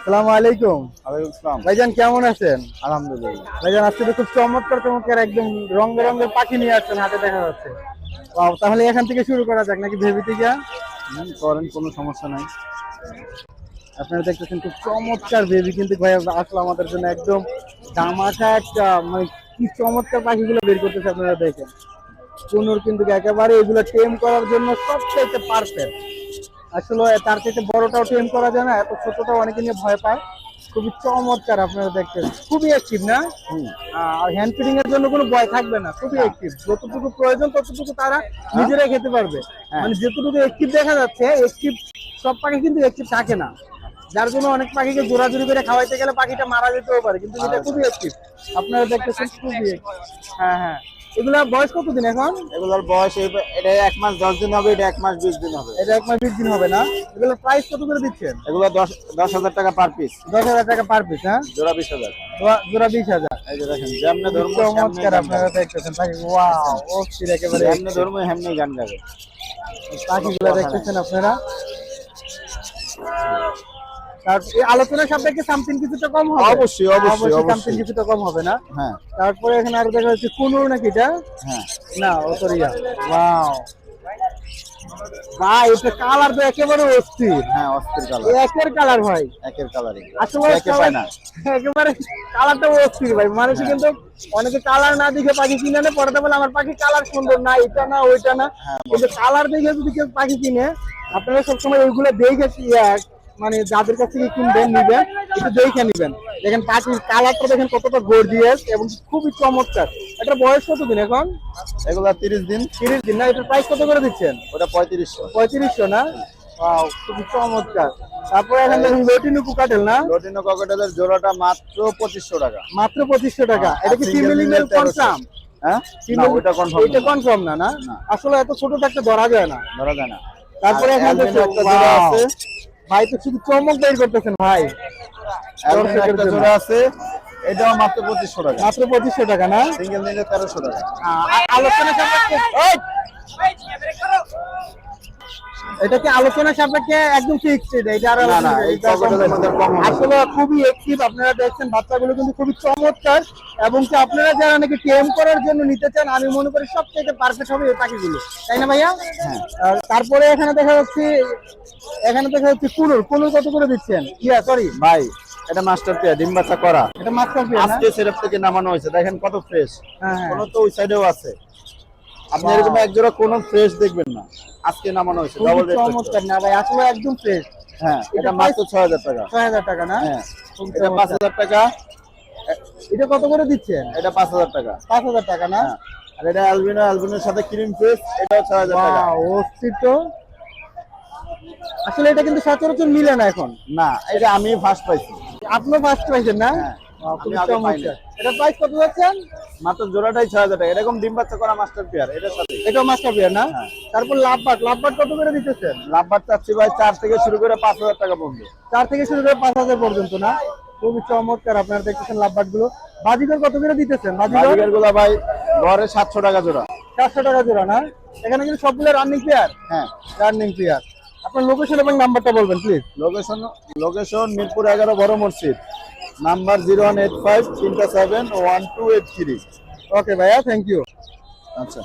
আসসালামু আলাইকুম। ওয়ালাইকুম আসসালাম। ভাইজান কেমন আছেন? আলহামদুলিল্লাহ। ভাইজান আজকে তো খুব চমৎকার চমৎকার একদম রং বেরঙের পাখি নিয়ে আসছেন, হাতে দেখা যাচ্ছে। ওয়াও, তাহলে এখান থেকে শুরু করা যাক নাকি ভেবে থেকে? করেন, কোনো সমস্যা নাই। আপনারা দেখতেছেন খুব চমৎকার বেবি, কিন্তু ভাই আসলে আমাদের জন্য একদম ধামাকা একটা, মানে কি চমৎকার পাখিগুলো বের করতেছে আপনারা দেখেন। কোনোর কিন্তু একেবারে এগুলো টেম করার জন্য সবচেয়ে পারফেক্ট। আসলে তার থেকে বড়টাও টেম করা যায় না, এত ছোটটাও অনেকে নিয়ে ভয় পায়। খুবই চমৎকার আপনারা দেখতেন, খুবই অ্যাক্টিভ না? আর হ্যান্ড ফিডিং এর জন্য কোনো ভয় থাকবে না, খুবই অ্যাক্টিভ। যতটুকু প্রয়োজন ততটুকু তারা নিজেরাই খেতে পারবে। মানে যতটুকু অ্যাক্টিভ দেখা যাচ্ছে, অ্যাক্টিভ সব পাখি কিন্তু অ্যাক্টিভ থাকে না, যার জন্য অনেক পাখিকে জোরাজুরি করে খাওয়াইতে গেলে পাখিটা মারা যেতেও পারে, কিন্তু এটা খুবই অ্যাক্টিভ। আপনারা দেখতেছেন খুবই। হ্যাঁ হ্যাঁ, এগুলা বয়স কতদিন এখন? এগুলোর বয়স এটা 1 মাস 10 দিন হবে, এটা 1 মাস 20 দিন হবে। এটা 1 মাস 20 দিন হবে না? এগুলোর প্রাইস কত করে দিচ্ছেন? এগুলো 10,000 টাকা পার পিস। 10,000 টাকা পার পিস। হ্যাঁ, জোড়া 20,000। জোড়া 20,000। এই যে দেখেন, যেমনে ধর্ম চমৎকার আপনারা দেখতেছেন পাখি। ওয়াও, অস্থির একেবারে। যেমনে ধর্ম হেমনে গান গাবে। পাখিগুলো দেখতেছেন আপনারা। তার এই আলোচনা সাপেক্ষে সামথিং কিছুটা কম হবে। অবশ্যই অবশ্যই সামথিং অবশ্যই। কিছুটা কম হবে না? হ্যাঁ তারপরে এখানে আরো দেখা যাচ্ছে কুনুর নাকি এটা? হ্যাঁ না, ওতরিয়া। ওয়াও ভাই, এটা কালার তো একেবারে অস্থির। হ্যাঁ, অস্থির কালার। একের কালার ভাই, একের কালারই আসলে একে পায় না। একেবারে কালারটা অস্থির ভাই। মানুষ কিন্তু অনেকে কালার না দেখে পাখি কিনে নেয়, পরে বলে আমার পাখি কালার সুন্দর না, এটা না ওইটা না। কিন্তু কালার দেখে যদি কেউ পাখি কিনে, আপনারা সবসময় ওইগুলো দেখে মানে যাদের কাছ থেকে কিনবেন নিবেন, একটু দেখে নিবেন। দেখেন পাখির কালারটা দেখেন কতটা গর্জিয়াস এবং খুবই চমৎকার। এটার বয়স কতদিন এখন? এগুলা 30 দিন। 30 দিন না? এটার প্রাইস কত করে দিচ্ছেন? ওটা 3500। 3500 না? ওয়াও, খুবই চমৎকার। তারপরে এখানে দেখুন লটিনো কুকাটেল না? লটিনো ককাটেলের জোড়াটা মাত্র 2500 টাকা। মাত্র 2500 টাকা। এটা কি ফিমেল ইমেল কনফার্ম? হ্যাঁ, না ওটা কনফার্ম। এটা কনফার্ম না? না, আসলে এত ছোট একটা ধরা যায় না। ধরা যায় না। তারপরে এখানে দেখুন একটা জোড়া আছে ভাই, তো শুধু চমক বের করতেছেন ভাই। অ্যালবিনো একটা জোড়া আছে, এটাও মাত্র 2500 টাকা। মাত্র 2500 টাকা না? সিঙ্গেল নিলে 1300 টাকা। আলোচনা সাপেক্ষে এটা কি আলোচনা সাপেক্ষে একদম ফিক্সড? এটা আর না না, এই ককাটেলের মধ্যে কম হবে। আসলে খুবই অ্যাক্টিভ। আপনারা দেখছেন বাচ্চাগুলো কিন্তু খুবই চমৎকার, এবং কি আপনারা যারা নাকি টেম করার জন্য নিতে চান, আমি মনে করি সবথেকে পারফেক্ট হবে এই পাখিগুলো, তাই না ভাইয়া? হ্যাঁ। তারপরে এখানে দেখা যাচ্ছে কুনুর কত করে দিচ্ছেন? সরি ভাই, এটা মাস্টার পেয়ার, ডিম বাচ্চা করা। এটা মাস্টার পেয়ার না? আজকে সেটআপ থেকে নামানো হয়েছে, দেখেন কত ফ্রেশ। হ্যাঁ হ্যাঁ, কোন তো ওই সাইডেও আছে। আপনি এরকম এক জোড়া কোন ফ্রেশ দেখবেন না, আজকে নামানো হয়েছে। ডাবল রেড চমৎকার না ভাই, আসলে একদম ফ্রেশ। হ্যাঁ, এটা মাত্র 6000 টাকা। 6000 টাকা না? হ্যাঁ, এটা 5000 টাকা। এটা কত করে দিচ্ছেন? এটা 5000 টাকা। 5000 টাকা না? হ্যাঁ, আর এটা অ্যালবিনোর সাথে ক্রিম ফেস, এটাও 6000 টাকা। অস্থির। আসলে এটা কিন্তু সচরাচর মিলে না এখন। না, এটা আমি ফার্স্ট পাইছি। আপনিও ফার্স্ট পাইছেন না? হ্যাঁ, খুবই আমি আগে পাইনি। চমৎকার। এটা প্রাইস কত যাচ্ছেন? মাত্র জোড়াটাই 6000 টাকা। এরকম ডিম বাচ্চা করা মাস্টার পেয়ার, এটার সাথে এটাও মাস্টার পেয়ার না? হ্যাঁ। তারপর লাভবাট কত করে দিতেছেন? লাভবার চাচ্ছি ভাই 4 থেকে শুরু করে 5000 টাকা পর্যন্ত। 4 থেকে শুরু করে 5000 পর্যন্ত না? খুবই চমৎকার। আপনারা দেখতেছেন লাভবাট গুলো। বাজিকর কত করে দিতেছেন? বাজিকার গুলা ভাই ঘরে 700 টাকা জোড়া। 400 টাকা জোড়া না? এখানে কিন্তু সবগুলো রানিং পেয়ার। হ্যাঁ, রানিং পেয়ার। আপনার লোকেশন এবং নাম্বারটা বলবেন প্লিজ। লোকেশন মিরপুর 11 বড় মসজিদ, নাম্বার 0185 371283। ওকে ভাইয়া, থ্যাংক ইউ। আচ্ছা।